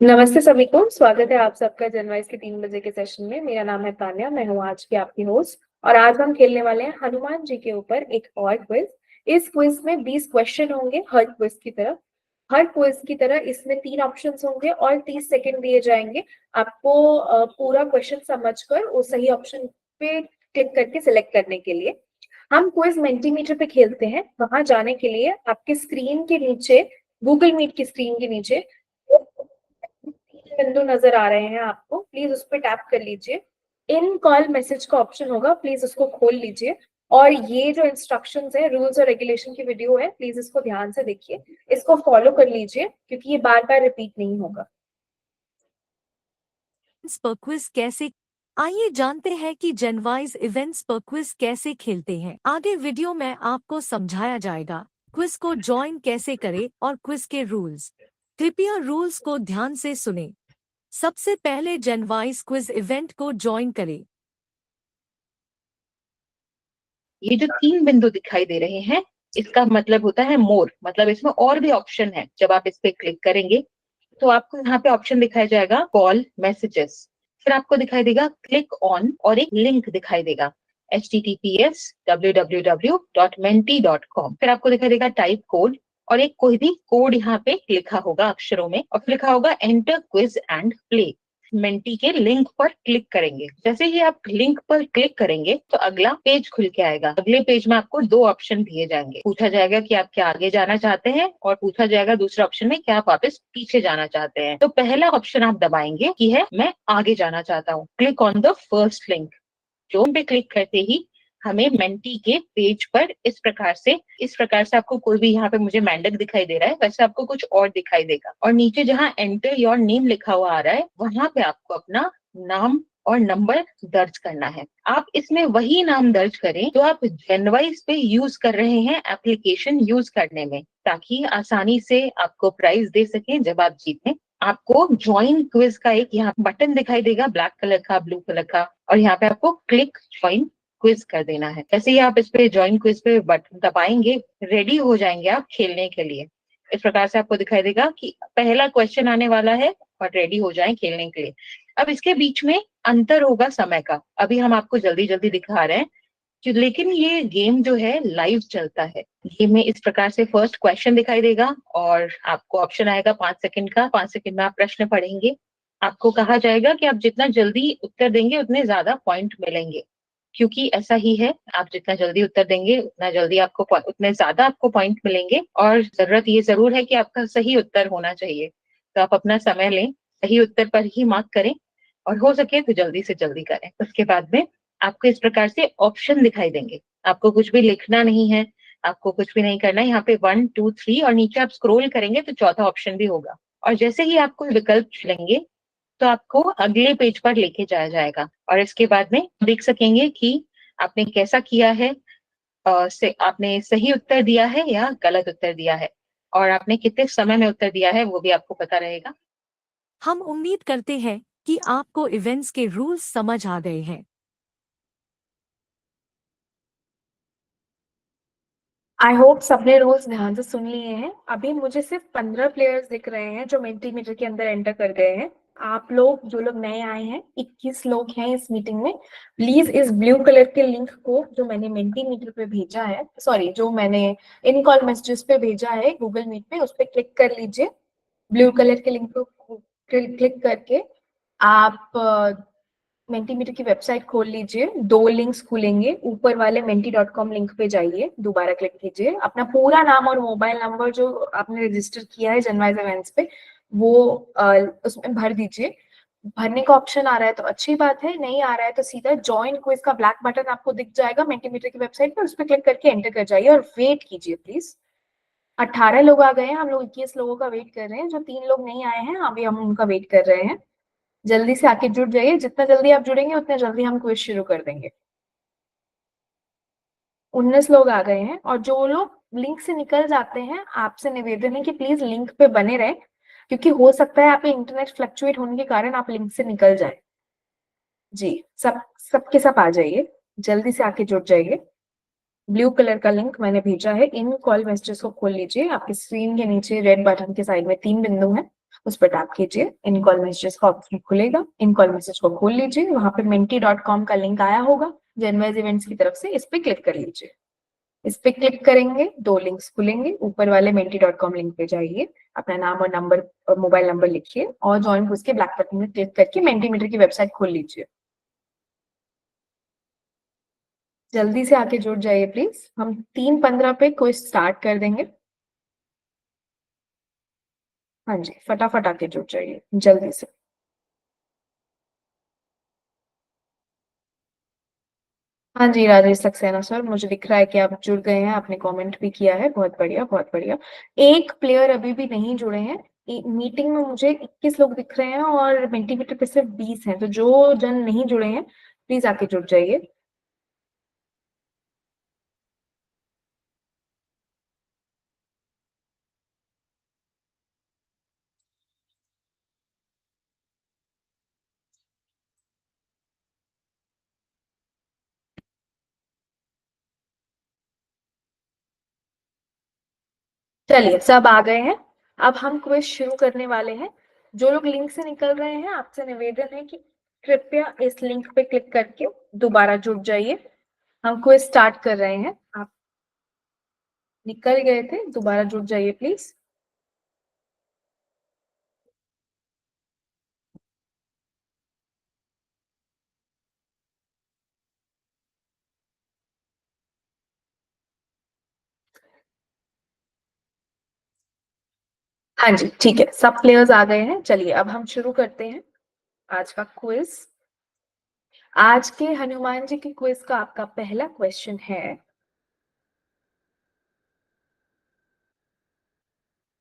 नमस्ते सभी को, स्वागत है आप सबका जनवाइस के 3 बजे के सेशन में। मेरा नाम है तान्या, मैं हूँ आज की आपकी होस्ट और आज हम खेलने वाले हैं हनुमान जी के ऊपर एक और क्विज। इस क्विज में 20 क्वेश्चन होंगे हर क्विज की तरह। हर क्विज की तरह इसमें 3 ऑप्शंस होंगे और 30 सेकंड दिए जाएंगे आपको पूरा क्वेश्चन समझकर उस सही ऑप्शन पे क्लिक करके सिलेक्ट करने के लिए। हम क्विज मेंटीमीटर पे खेलते हैं। वहां जाने के लिए आपके स्क्रीन के नीचे, गूगल मीट की स्क्रीन के नीचे बिंदु नजर आ रहे हैं आपको, प्लीज उस पर टैप कर लीजिए। इन कॉल मैसेज का ऑप्शन होगा, प्लीज उसको खोल लीजिए। और ये जो इंस्ट्रक्शंस है, रूल्स और रेगुलेशन की वीडियो है, प्लीज इसको ध्यान से देखिए, इसको फॉलो कर लीजिए क्योंकि ये बार बार रिपीट नहीं होगा। पर क्विज कैसे। आइए जानते हैं कि जनवाइज इवेंट्स पर क्विज कैसे खेलते हैं। आगे वीडियो में आपको समझाया जाएगा क्विज को ज्वाइन कैसे करें और क्विज के रूल्स। कृपया रूल्स को ध्यान से सुने। सबसे पहले जनवाइज क्विज इवेंट को ज्वाइन करें। ये जो 3 बिंदु दिखाई दे रहे हैं, इसका मतलब होता है मोर, मतलब इसमें और भी ऑप्शन है। जब आप इस पे क्लिक करेंगे तो आपको यहाँ पे ऑप्शन दिखाई जाएगा कॉल मैसेजेस, फिर आपको दिखाई देगा क्लिक ऑन और एक लिंक दिखाई देगा https://www.menti.com। फिर आपको दिखाई देगा टाइप कोड और एक कोई भी कोड यहाँ पे लिखा होगा अक्षरों में और फिर लिखा होगा enter quiz and play. Menti के लिंक पर क्लिक करेंगे। जैसे ही आप लिंक पर क्लिक करेंगे तो अगला पेज खुल के आएगा। अगले पेज में आपको 2 ऑप्शन दिए जाएंगे। पूछा जाएगा कि आप क्या आगे जाना चाहते हैं और पूछा जाएगा दूसरे ऑप्शन में क्या आप वापस पीछे जाना चाहते हैं। तो पहला ऑप्शन आप दबाएंगे कि है मैं आगे जाना चाहता हूँ। Click on the first link. जो पे क्लिक करते ही हमें मेंटी के पेज पर इस प्रकार से आपको कोई भी, यहाँ पे मुझे मेंडक दिखाई दे रहा है, वैसे आपको कुछ और दिखाई देगा। और नीचे जहाँ एंटर योर नेम लिखा हुआ आ रहा है, वहां पे आपको अपना नाम और नंबर दर्ज करना है। आप इसमें वही नाम दर्ज करें जो आप जनवाइस पे यूज कर रहे हैं एप्लीकेशन यूज करने में, ताकि आसानी से आपको प्राइज दे सके जब आप जीतें। आपको ज्वाइन क्विज का एक यहाँ बटन दिखाई देगा, ब्लैक कलर का, ब्लू कलर का, और यहाँ पे आपको क्लिक ज्वाइन क्विज कर देना है। जैसे ही आप इस पे ज्वाइन क्विज पे बटन दबाएंगे, रेडी हो जाएंगे आप खेलने के लिए। इस प्रकार से आपको दिखाई देगा कि पहला क्वेश्चन आने वाला है और रेडी हो जाएं खेलने के लिए। अब इसके बीच में अंतर होगा समय का, अभी हम आपको जल्दी जल्दी दिखा रहे हैं लेकिन ये गेम जो है लाइव चलता है। गेम में इस प्रकार से फर्स्ट क्वेश्चन दिखाई देगा और आपको ऑप्शन आएगा 5 सेकंड का। 5 सेकंड में आप प्रश्न पढ़ेंगे। आपको कहा जाएगा कि आप जितना जल्दी उत्तर देंगे उतने ज्यादा पॉइंट मिलेंगे, क्योंकि ऐसा ही है, आप जितना जल्दी उत्तर देंगे उतने ज्यादा आपको पॉइंट मिलेंगे। और जरूरत ये जरूर है कि आपका सही उत्तर होना चाहिए। तो आप अपना समय लें, सही उत्तर पर ही मार्क करें और हो सके तो जल्दी से जल्दी करें। उसके बाद में आपको इस प्रकार से ऑप्शन दिखाई देंगे। आपको कुछ भी लिखना नहीं है, आपको कुछ भी नहीं करना है। यहाँ पे 1 2 3 और नीचे आप स्क्रॉल करेंगे तो चौथा ऑप्शन भी होगा। और जैसे ही आप कोई विकल्प चुनेंगे तो आपको अगले पेज पर लेके जाया जाएगा और इसके बाद में देख सकेंगे कि आपने कैसा किया है। आपने सही उत्तर दिया है या गलत उत्तर दिया है, और आपने कितने समय में उत्तर दिया है वो भी आपको पता रहेगा। हम उम्मीद करते हैं कि आपको इवेंट्स के रूल्स समझ आ गए हैं। आई होप सबने रूल्स ध्यान से सुन लिए हैं। अभी मुझे सिर्फ 15 प्लेयर्स दिख रहे हैं जो मेंटीमीटर के अंदर एंटर कर गए हैं। आप लोग जो लोग नए आए हैं, 21 लोग हैं इस मीटिंग में। प्लीज इस ब्लू कलर के लिंक को जो मैंने मेंटीमीटर पे भेजा है, सॉरी जो मैंने इन कॉल मैसेजेस पे भेजा है गूगल मीट पे, उस पर क्लिक कर लीजिए। ब्लू कलर के लिंक को क्लिक करके आप मेंटीमीटर की वेबसाइट खोल लीजिए। 2 लिंक्स खुलेंगे, ऊपर वाले menti.com लिंक पे जाइए, दोबारा क्लिक कीजिए। अपना पूरा नाम और मोबाइल नंबर जो आपने रजिस्टर किया है जनवाइज इवेंट्स पे, वो उसमें भर दीजिए। भरने का ऑप्शन आ रहा है तो अच्छी बात है, नहीं आ रहा है तो सीधा ज्वाइन क्विज का ब्लैक बटन आपको दिख जाएगा मेंटीमीटर की वेबसाइट पर, उस पर क्लिक करके एंटर कर जाइए और वेट कीजिए प्लीज। 18 लोग आ गए हैं, हम लोग 21 लोगों का वेट कर रहे हैं। जो 3 लोग नहीं आए हैं अभी हम उनका वेट कर रहे हैं। जल्दी से आके जुड़ जाइए, जितना जल्दी आप जुड़ेंगे उतने जल्दी हम क्विज शुरू कर देंगे। 19 लोग आ गए हैं और जो लोग लिंक से निकल जाते हैं, आपसे निवेदन है कि प्लीज लिंक पे बने रहें, क्योंकि हो सकता है आप इंटरनेट फ्लक्चुएट होने के कारण आप लिंक से निकल जाए। जी, सबके सब आ जाइए, जल्दी से आके जुड़ जाइए। ब्लू कलर का लिंक मैंने भेजा है, इन कॉल मैसेजेस को खोल लीजिए। आपकी स्क्रीन के नीचे रेड बटन के साइड में 3 बिंदु हैं, उस पर टैप कीजिए, इन कॉल मैसेजेस का ऑप्शन खुलेगा, इन कॉल मैसेज को खोल लीजिए, वहां पे menti.com का लिंक आया होगा जनवाइज इवेंट्स की तरफ से, इस पे क्लिक कर लीजिए। इस पे क्लिक करेंगे, दो लिंक्स खुलेंगे, ऊपर वाले menti.com लिंक पे जाइए, अपना नाम और नंबर और मोबाइल नंबर लिखिए और ज्वाइन को उसके ब्लैक बटन में क्लिक करके मेंटीमीटर की वेबसाइट खोल लीजिए। जल्दी से आके जुड़ जाइए प्लीज, हम 3:15 पे क्विज स्टार्ट कर देंगे। हाँ जी, फटाफट आके जुड़ जाइए जल्दी से। हाँ जी राजेश सक्सेना सर, मुझे दिख रहा है कि आप जुड़ गए हैं, आपने कमेंट भी किया है, बहुत बढ़िया बहुत बढ़िया। एक प्लेयर अभी भी नहीं जुड़े हैं। मीटिंग में मुझे 21 लोग दिख रहे हैं और मेंटीमीटर पे सिर्फ 20 हैं, तो जो जन नहीं जुड़े हैं प्लीज आके जुड़ जाइए। चलिए सब आ गए हैं, अब हम क्विज शुरू करने वाले हैं। जो लोग लिंक से निकल रहे हैं, आपसे निवेदन है कि कृपया इस लिंक पे क्लिक करके दोबारा जुड़ जाइए। हम क्विज स्टार्ट कर रहे हैं, आप निकल गए थे, दोबारा जुड़ जाइए प्लीज। हाँ जी ठीक है, सब प्लेयर्स आ गए हैं। चलिए अब हम शुरू करते हैं आज का क्विज। आज के हनुमान जी के क्विज का आपका पहला क्वेश्चन है,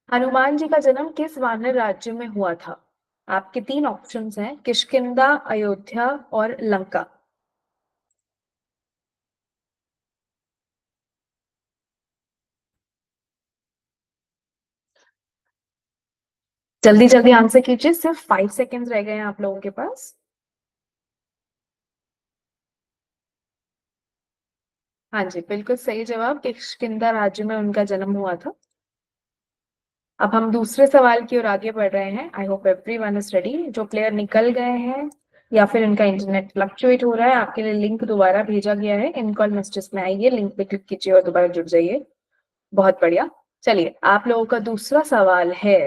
हनुमान जी का जन्म किस वानर राज्य में हुआ था? आपके तीन ऑप्शंस हैं, किष्किंधा, अयोध्या और लंका। जल्दी जल्दी आंसर कीजिए, सिर्फ 5 सेकेंड्स रह गए हैं आप लोगों के पास। हाँ जी बिल्कुल सही जवाब, किष्किंधा राज्य में उनका जन्म हुआ था। अब हम दूसरे सवाल की ओर आगे बढ़ रहे हैं। I hope everyone is ready. जो प्लेयर निकल गए हैं या फिर इनका इंटरनेट फ्लक्चुएट हो रहा है, आपके लिए लिंक दोबारा भेजा गया है, इन कॉल मैसेजेस में आइए, लिंक पे क्लिक कीजिए और दोबारा जुड़ जाइए। बहुत बढ़िया। चलिए आप लोगों का दूसरा सवाल है,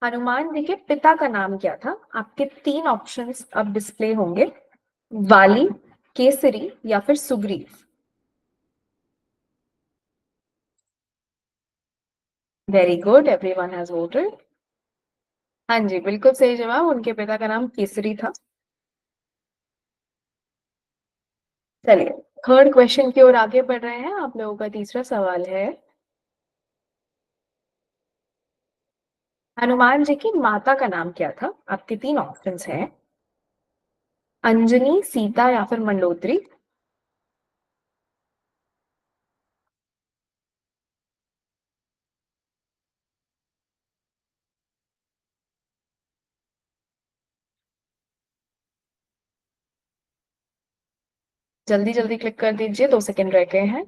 हनुमान जी के पिता का नाम क्या था? आपके तीन ऑप्शंस अब डिस्प्ले होंगे, वाली, केसरी या फिर Sugriva. Very good, everyone has voted. हाँ जी बिल्कुल सही जवाब, उनके पिता का नाम केसरी था। चलिए थर्ड क्वेश्चन की ओर आगे बढ़ रहे हैं। आप लोगों का तीसरा सवाल है, हनुमान जी की माता का नाम क्या था? आपके तीन ऑप्शंस हैं, अंजनी, सीता या फिर मंडोदरी। जल्दी जल्दी क्लिक कर दीजिए, 2 सेकंड रह गए हैं।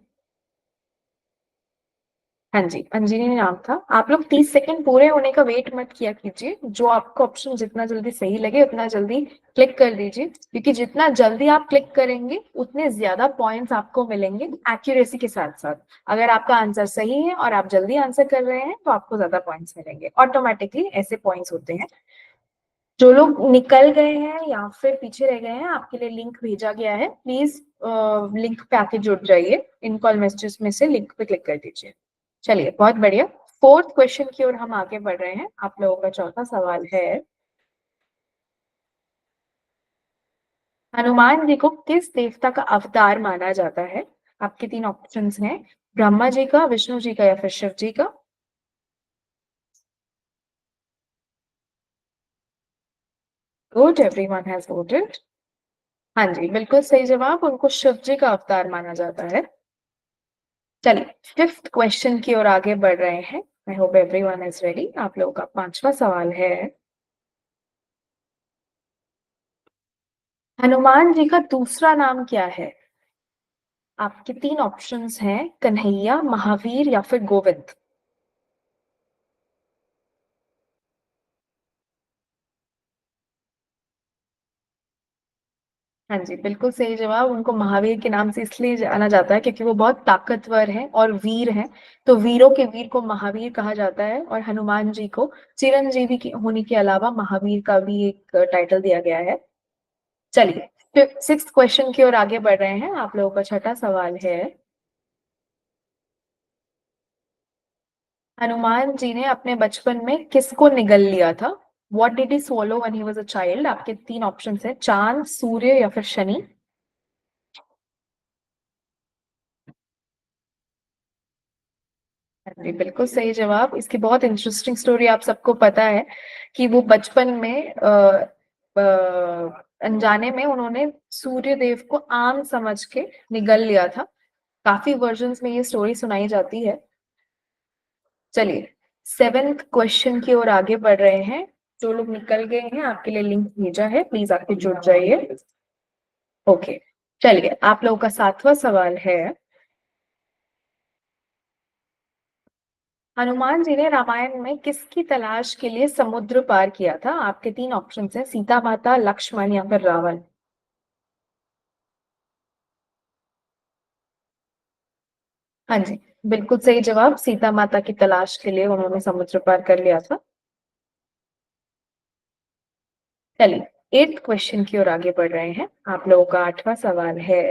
हाँ जी अंजनी नाम था। आप लोग 30 सेकंड पूरे होने का वेट मत किया कीजिए, जो आपको ऑप्शन जितना जल्दी सही लगे उतना जल्दी क्लिक कर दीजिए, क्योंकि जितना जल्दी आप क्लिक करेंगे उतने ज्यादा पॉइंट्स आपको मिलेंगे एक्यूरेसी के साथ साथ। अगर आपका आंसर सही है और आप जल्दी आंसर कर रहे हैं तो आपको ज्यादा पॉइंट्स मिलेंगे, ऑटोमेटिकली ऐसे पॉइंट्स होते हैं। जो लोग निकल गए हैं या फिर पीछे रह गए हैं, आपके लिए लिंक भेजा गया है, प्लीज लिंक पे आके जुड़ जाइए, इन कॉल मैसेजेस में से लिंक पे क्लिक कर दीजिए। चलिए बहुत बढ़िया, फोर्थ क्वेश्चन की ओर हम आगे बढ़ रहे हैं। आप लोगों का चौथा सवाल है, हनुमान जी को किस देवता का अवतार माना जाता है? आपके तीन ऑप्शंस हैं, ब्रह्मा जी का, विष्णु जी का या फिर शिव जी का। Good, everyone has voted. हाँ जी बिल्कुल सही जवाब, उनको शिव जी का अवतार माना जाता है। चलिए फिफ्थ क्वेश्चन की ओर आगे बढ़ रहे हैं। I hope everyone is ready. आप लोगों का पांचवा सवाल है, हनुमान जी का दूसरा नाम क्या है? आपके तीन ऑप्शंस हैं, कन्हैया, महावीर या फिर गोविंद। हाँ जी, बिल्कुल सही जवाब। उनको महावीर के नाम से इसलिए जाना जाता है क्योंकि वो बहुत ताकतवर हैं और वीर हैं। तो वीरों के वीर को महावीर कहा जाता है, और हनुमान जी को चिरंजीवी की होने के अलावा महावीर का भी एक टाइटल दिया गया है। चलिए, फिर सिक्स्थ क्वेश्चन की ओर आगे बढ़ रहे हैं। आप लोगों का छठा सवाल है, हनुमान जी ने अपने बचपन में किसको निगल लिया था? What did he swallow when he was a child? आपके तीन ऑप्शन है, चांद, सूर्य या फिर शनि। जी, बिल्कुल सही जवाब। इसकी बहुत इंटरेस्टिंग स्टोरी आप सबको पता है कि वो बचपन में अनजाने में उन्होंने सूर्य देव को आम समझ के निगल लिया था। काफी वर्जन्स में ये स्टोरी सुनाई जाती है। चलिए, सेवेंथ क्वेश्चन की ओर आगे बढ़ रहे हैं। जो लोग निकल गए हैं, आपके लिए लिंक भेजा है, प्लीज आपके जुड़ जाइए। ओके, चलिए, आप लोगों का सातवां सवाल है, हनुमान जी ने रामायण में किसकी तलाश के लिए समुद्र पार किया था? आपके तीन ऑप्शन है, सीता माता, लक्ष्मण या फिर रावण। हाँ जी, बिल्कुल सही जवाब। सीता माता की तलाश के लिए उन्होंने समुद्र पार कर लिया था। चलिए, एट्थ क्वेश्चन की ओर आगे बढ़ रहे हैं। आप लोगों का आठवां सवाल है,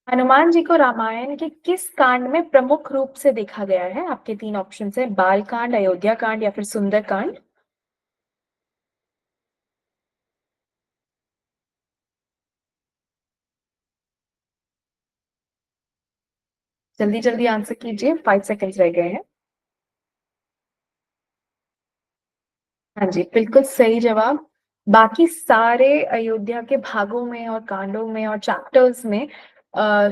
हनुमान जी को रामायण के किस कांड में प्रमुख रूप से देखा गया है? आपके तीन ऑप्शन है, बाल कांड, अयोध्या कांड या फिर सुंदर कांड। जल्दी जल्दी आंसर कीजिए, 5 सेकेंड्स रह गए हैं। हाँ जी, बिल्कुल सही जवाब। बाकी सारे अयोध्या के भागों में और कांडों में और चैप्टर्स में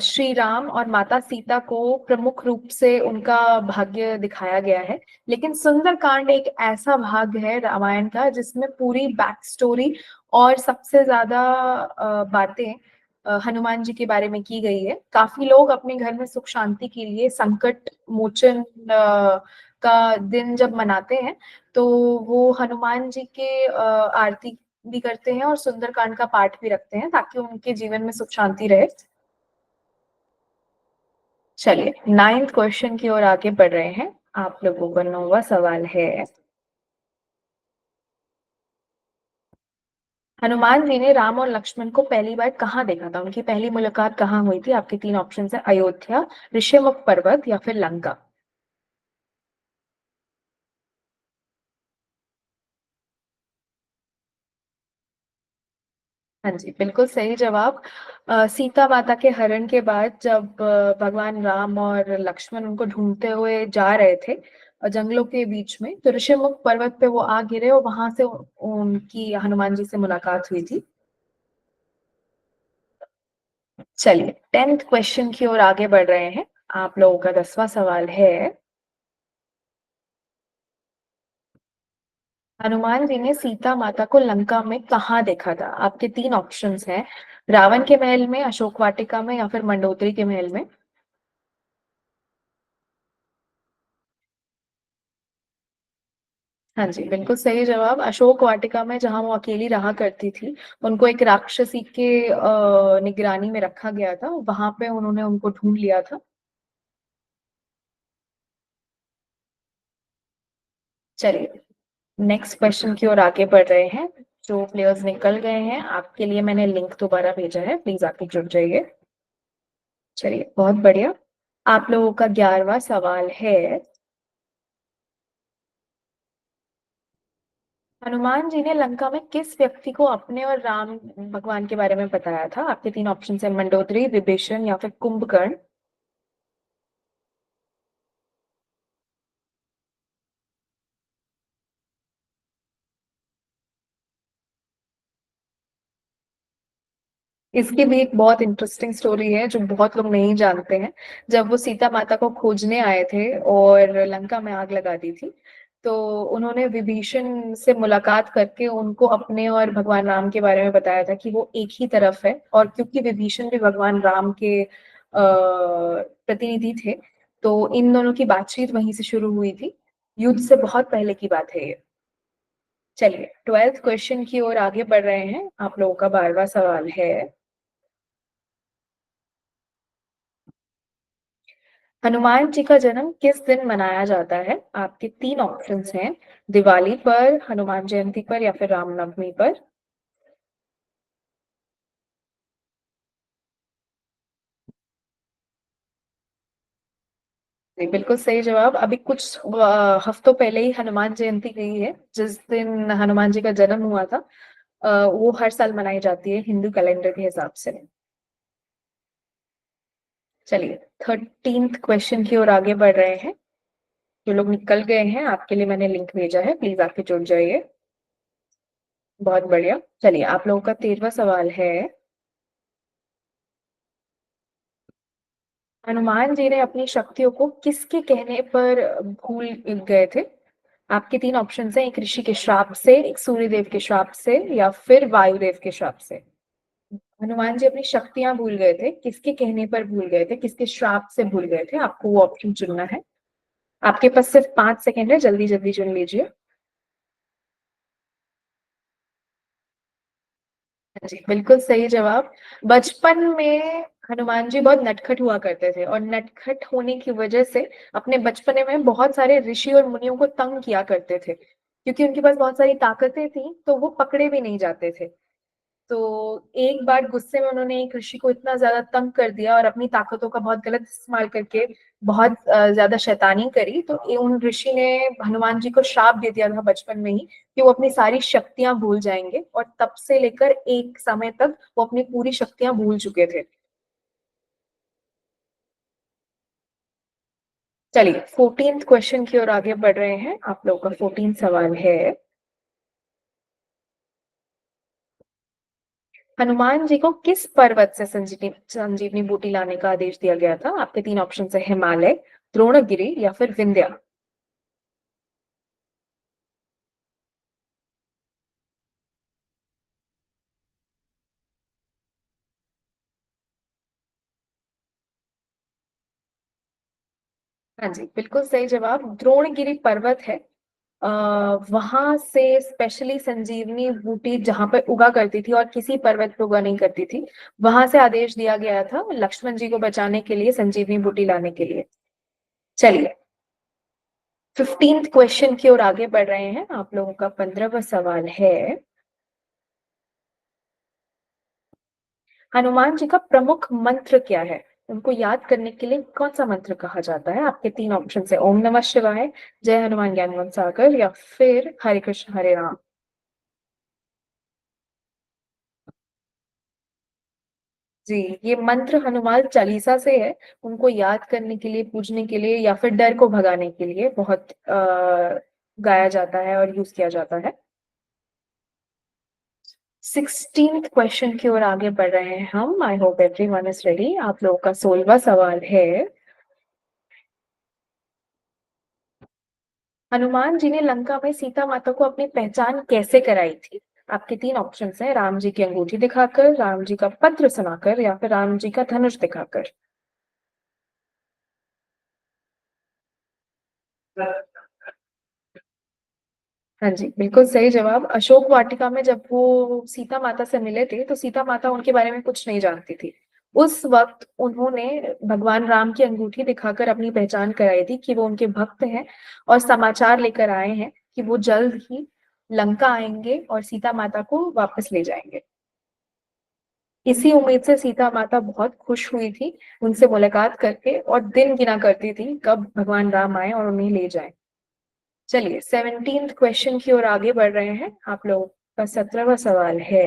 श्री राम और माता सीता को प्रमुख रूप से उनका भाग्य दिखाया गया है। लेकिन सुंदर कांड एक ऐसा भाग है रामायण का जिसमें पूरी बैक स्टोरी और सबसे ज्यादा बातें हनुमान जी के बारे में की गई है। काफी लोग अपने घर में सुख शांति के लिए संकट मोचन का दिन जब मनाते हैं, तो वो हनुमान जी के आरती भी करते हैं और सुंदरकांड का पाठ भी रखते हैं ताकि उनके जीवन में सुख शांति रहे। चलिए, नाइन्थ क्वेश्चन की ओर आगे बढ़ रहे हैं। आप लोगों का नौवां सवाल है, हनुमान जी ने राम और लक्ष्मण को पहली बार कहाँ देखा था? उनकी पहली मुलाकात कहाँ हुई थी? आपके तीन ऑप्शन है, अयोध्या, ऋषिमुख पर्वत या फिर लंका। हाँ जी, बिल्कुल सही जवाब। सीता माता के हरण के बाद जब भगवान राम और लक्ष्मण उनको ढूंढते हुए जा रहे थे जंगलों के बीच में, तो ऋषिमुख पर्वत पे वो आ गिरे और वहां से उनकी हनुमान जी से मुलाकात हुई थी। चलिए, टेंथ क्वेश्चन की ओर आगे बढ़ रहे हैं। आप लोगों का 10वां सवाल है, हनुमान जी ने सीता माता को लंका में कहाँ देखा था? आपके तीन ऑप्शंस हैं, रावण के महल में, अशोक वाटिका में या फिर मंडोदरी के महल में। हाँ जी, बिल्कुल सही जवाब। अशोक वाटिका में जहां वो अकेली रहा करती थी, उनको एक राक्षसी के निगरानी में रखा गया था, वहां पे उन्होंने उनको ढूंढ लिया था। चलिए, नेक्स्ट क्वेश्चन की ओर आगे बढ़ रहे हैं। जो प्लेयर्स निकल गए हैं, आपके लिए मैंने लिंक दोबारा भेजा है, प्लीज आके जुड़ जाइए। चलिए, बहुत बढ़िया। आप लोगों का 11वां सवाल है, हनुमान जी ने लंका में किस व्यक्ति को अपने और राम भगवान के बारे में बताया था? आपके तीन ऑप्शन है, मंडोदरी, विभीषण या फिर कुंभकर्ण। इसकी भी एक बहुत इंटरेस्टिंग स्टोरी है जो बहुत लोग नहीं जानते हैं। जब वो सीता माता को खोजने आए थे और लंका में आग लगा दी थी, तो उन्होंने विभीषण से मुलाकात करके उनको अपने और भगवान राम के बारे में बताया था कि वो एक ही तरफ है। और क्योंकि विभीषण भी भगवान राम के प्रतिनिधि थे, तो इन दोनों की बातचीत वहीं से शुरू हुई थी। युद्ध से बहुत पहले की बात है ये। चलिए 12th क्वेश्चन की ओर आगे बढ़ रहे हैं। आप लोगों का 12वां सवाल है, हनुमान जी का जन्म किस दिन मनाया जाता है? आपके 3 ऑप्शंस हैं, दिवाली पर, हनुमान जयंती पर या फिर रामनवमी पर। जी, बिल्कुल सही जवाब। अभी कुछ हफ्तों पहले ही हनुमान जयंती गई है, जिस दिन हनुमान जी का जन्म हुआ था। वो हर साल मनाई जाती है हिंदू कैलेंडर के हिसाब से। चलिए 13th क्वेश्चन की ओर आगे बढ़ रहे हैं। जो लोग निकल गए हैं, आपके लिए मैंने लिंक भेजा है, प्लीज आके जुड़ जाइए। बहुत बढ़िया। चलिए आप लोगों का 13वां सवाल है, हनुमान जी ने अपनी शक्तियों को किसके कहने पर भूल गए थे? आपके 3 ऑप्शन हैं, एक ऋषि के श्राप से, एक सूर्यदेव के श्राप से या फिर वायुदेव के श्राप से। हनुमान जी अपनी शक्तियां भूल गए थे, किसके कहने पर भूल गए थे, किसके श्राप से भूल गए थे? आपको वो ऑप्शन चुनना है। आपके पास सिर्फ 5 सेकेंड है, जल्दी जल्दी चुन लीजिए। जी, बिल्कुल सही जवाब। बचपन में हनुमान जी बहुत नटखट हुआ करते थे, और नटखट होने की वजह से अपने बचपने में बहुत सारे ऋषि और मुनियों को तंग किया करते थे, क्योंकि उनके पास बहुत सारी ताकतें थी, तो वो पकड़े भी नहीं जाते थे। तो एक बार गुस्से में उन्होंने एक ऋषि को इतना ज्यादा तंग कर दिया और अपनी ताकतों का बहुत गलत इस्तेमाल करके बहुत ज्यादा शैतानी करी, तो उन ऋषि ने हनुमान जी को श्राप दे दिया था बचपन में ही कि वो अपनी सारी शक्तियां भूल जाएंगे, और तब से लेकर एक समय तक वो अपनी पूरी शक्तियां भूल चुके थे। चलिए 14th क्वेश्चन की ओर आगे बढ़ रहे हैं। आप लोगों का 14 सवाल है, हनुमान जी को किस पर्वत से संजीवनी संजीवनी बूटी लाने का आदेश दिया गया था? आपके 3 ऑप्शन है, हिमालय, द्रोणगिरी या फिर विंध्या। हाँ जी, बिल्कुल सही जवाब। द्रोणगिरी पर्वत है, वहां से स्पेशली संजीवनी बूटी जहां पर उगा करती थी और किसी पर्वत पे उगा नहीं करती थी, वहां से आदेश दिया गया था लक्ष्मण जी को बचाने के लिए, संजीवनी बूटी लाने के लिए। चलिए 15th क्वेश्चन की ओर आगे बढ़ रहे हैं। आप लोगों का 15वां सवाल है, हनुमान जी का प्रमुख मंत्र क्या है? उनको याद करने के लिए कौन सा मंत्र कहा जाता है? आपके 3 ऑप्शन है, ओम नमः शिवाय, जय हनुमान ज्ञान गुण सागर या फिर हरे कृष्ण हरे राम। जी, ये मंत्र हनुमान चालीसा से है। उनको याद करने के लिए, पूजने के लिए या फिर डर को भगाने के लिए बहुत गाया जाता है और यूज किया जाता है। 16th क्वेश्चन की ओर आगे बढ़ रहे हैं हम। I hope everyone is ready. आप लोगों का 16वां सवाल है, हनुमान जी ने लंका में सीता माता को अपनी पहचान कैसे कराई थी? आपके 3 ऑप्शन हैं, राम जी की अंगूठी दिखाकर, राम जी का पत्र सुनाकर या फिर राम जी का धनुष दिखाकर। हाँ जी, बिल्कुल सही जवाब। अशोक वाटिका में जब वो सीता माता से मिले थे, तो सीता माता उनके बारे में कुछ नहीं जानती थी। उस वक्त उन्होंने भगवान राम की अंगूठी दिखाकर अपनी पहचान कराई थी कि वो उनके भक्त हैं, और समाचार लेकर आए हैं कि वो जल्द ही लंका आएंगे और सीता माता को वापस ले जाएंगे। इसी उम्मीद से सीता माता बहुत खुश हुई थी उनसे मुलाकात करके, और दिन गिना करती थी कब भगवान राम आए और उन्हें ले जाए। चलिए 17th क्वेश्चन की ओर आगे बढ़ रहे हैं। आप लोगों का 17वां सवाल है,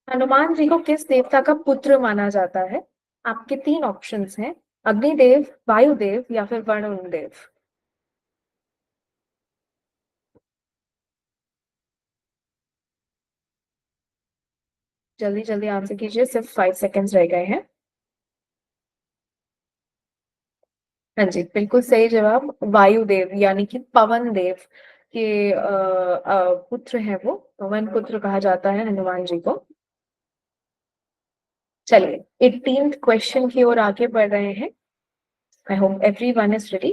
हनुमान जी को किस देवता का पुत्र माना जाता है? आपके 3 ऑप्शंस हैं, अग्निदेव, वायुदेव या फिर वरुण देव। जल्दी जल्दी आंसर कीजिए, सिर्फ 5 सेकेंड्स रह गए हैं। हाँ जी, बिल्कुल सही जवाब। वायुदेव यानी कि पवन देव के पुत्र हैं वो, पवन पुत्र कहा जाता है हनुमान जी को। चलिए 18th क्वेश्चन की ओर आगे बढ़ रहे हैं। I hope everyone is ready.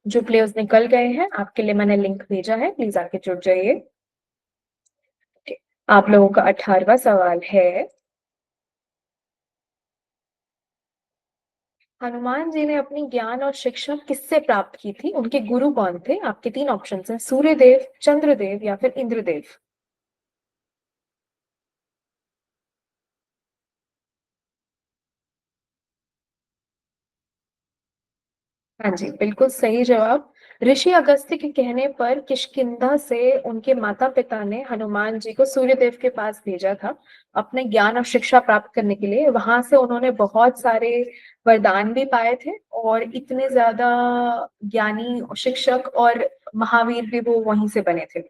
जो प्लेयर्स निकल गए हैं आपके लिए मैंने लिंक भेजा है, प्लीज आके जुड़ जाइए। आप लोगों का 18वां सवाल है, हनुमान जी ने अपनी ज्ञान और शिक्षा किससे प्राप्त की थी? उनके गुरु कौन थे? आपके 3 ऑप्शन हैं, सूर्यदेव, चंद्रदेव या फिर इंद्रदेव। हाँ जी, बिल्कुल सही जवाब। ऋषि अगस्त्य के कहने पर किष्किंधा से उनके माता पिता ने हनुमान जी को सूर्यदेव के पास भेजा था अपने ज्ञान और शिक्षा प्राप्त करने के लिए। वहां से उन्होंने बहुत सारे वरदान भी पाए थे और इतने ज्यादा ज्ञानी शिक्षक और महावीर भी वो वहीं से बने थे।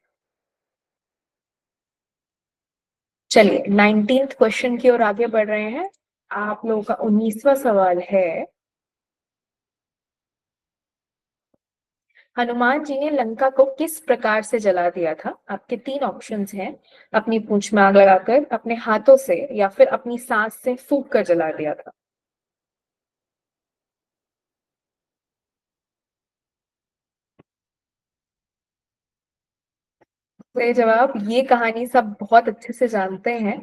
चलिए 19th क्वेश्चन की ओर आगे बढ़ रहे हैं। आप लोगों का 19वां सवाल है, हनुमान जी ने लंका को किस प्रकार से जला दिया था? आपके 3 ऑप्शंस हैं, अपनी पूंछ में आग लगाकर, अपने हाथों से या फिर अपनी सांस से फूंक कर जला दिया था। सही जवाब। ये कहानी सब बहुत अच्छे से जानते हैं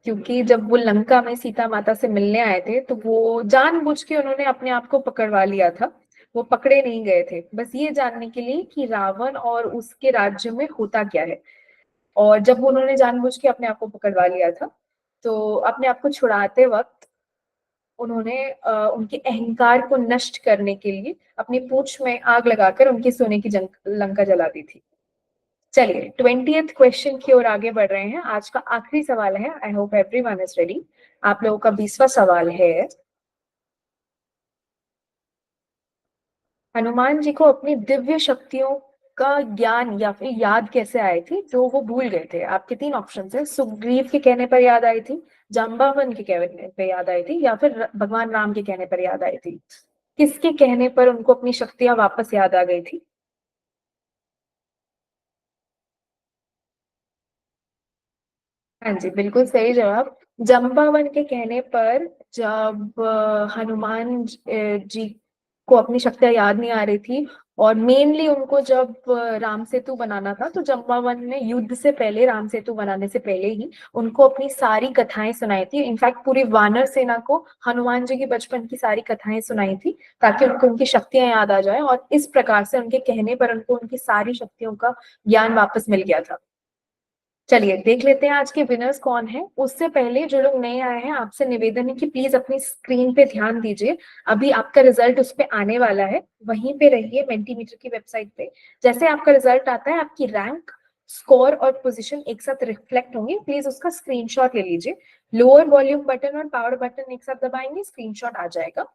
क्योंकि जब वो लंका में सीता माता से मिलने आए थे तो वो जानबूझ के उन्होंने अपने आप को पकड़वा लिया था। वो पकड़े नहीं गए थे बस ये जानने के लिए कि रावण और उसके राज्य में होता क्या है। और जब उन्होंने जानबूझ के अपने आप को पकड़वा लिया था तो अपने आप को छुड़ाते वक्त उन्होंने उनके अहंकार को नष्ट करने के लिए अपनी पूंछ में आग लगाकर उनकी सोने की लंका जला दी थी। चलिए 20th क्वेश्चन की ओर आगे बढ़ रहे हैं। आज का आखिरी सवाल है, I hope everyone is ready. आप लोगों का 20वां सवाल है, हनुमान जी को अपनी दिव्य शक्तियों का ज्ञान या फिर याद कैसे आई थी जो वो भूल गए थे? आपके 3 ऑप्शन है, सुग्रीव के कहने पर याद आई थी, जाम्बावन के कहने पर याद आई थी या फिर भगवान राम के कहने पर याद आई थी। किसके कहने पर उनको अपनी शक्तियां वापस याद आ गई थी? हाँ जी, बिल्कुल सही जवाब। जम्बावन के कहने पर जब जी को अपनी शक्तियां याद नहीं आ रही थी और मेनली उनको जब राम सेतु बनाना था तो जम्बावन ने युद्ध से पहले, राम सेतु बनाने से पहले ही उनको अपनी सारी कथाएं सुनाई थी। इनफैक्ट पूरी वानर सेना को हनुमान जी की बचपन की सारी कथाएं सुनाई थी ताकि उनको उनकी शक्तियां याद आ जाए और इस प्रकार से उनके कहने पर उनको उनकी सारी शक्तियों का ज्ञान वापस मिल गया था। चलिए देख लेते हैं आज के विनर्स कौन है। उससे पहले जो लोग नए आए हैं आपसे निवेदन है कि प्लीज अपनी स्क्रीन पे ध्यान दीजिए। अभी आपका रिजल्ट उस पे आने वाला है, वहीं पे रहिए मेंटीमीटर की वेबसाइट पे। जैसे आपका रिजल्ट आता है आपकी रैंक, स्कोर और पोजीशन एक साथ रिफ्लेक्ट होंगे, प्लीज उसका स्क्रीनशॉट ले लीजिए। लोअर वॉल्यूम बटन और पावर बटन एक साथ दबाएंगे, स्क्रीनशॉट आ जाएगा।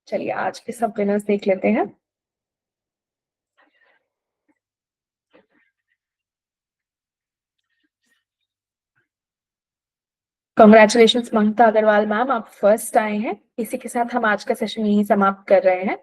चलिए आज के सब विनर्स देख लेते हैं। कॉन्ग्रेचुलेशन ममता अग्रवाल मैम, आप फर्स्ट आए हैं। इसी के साथ हम आज का सेशन यही समाप्त कर रहे हैं।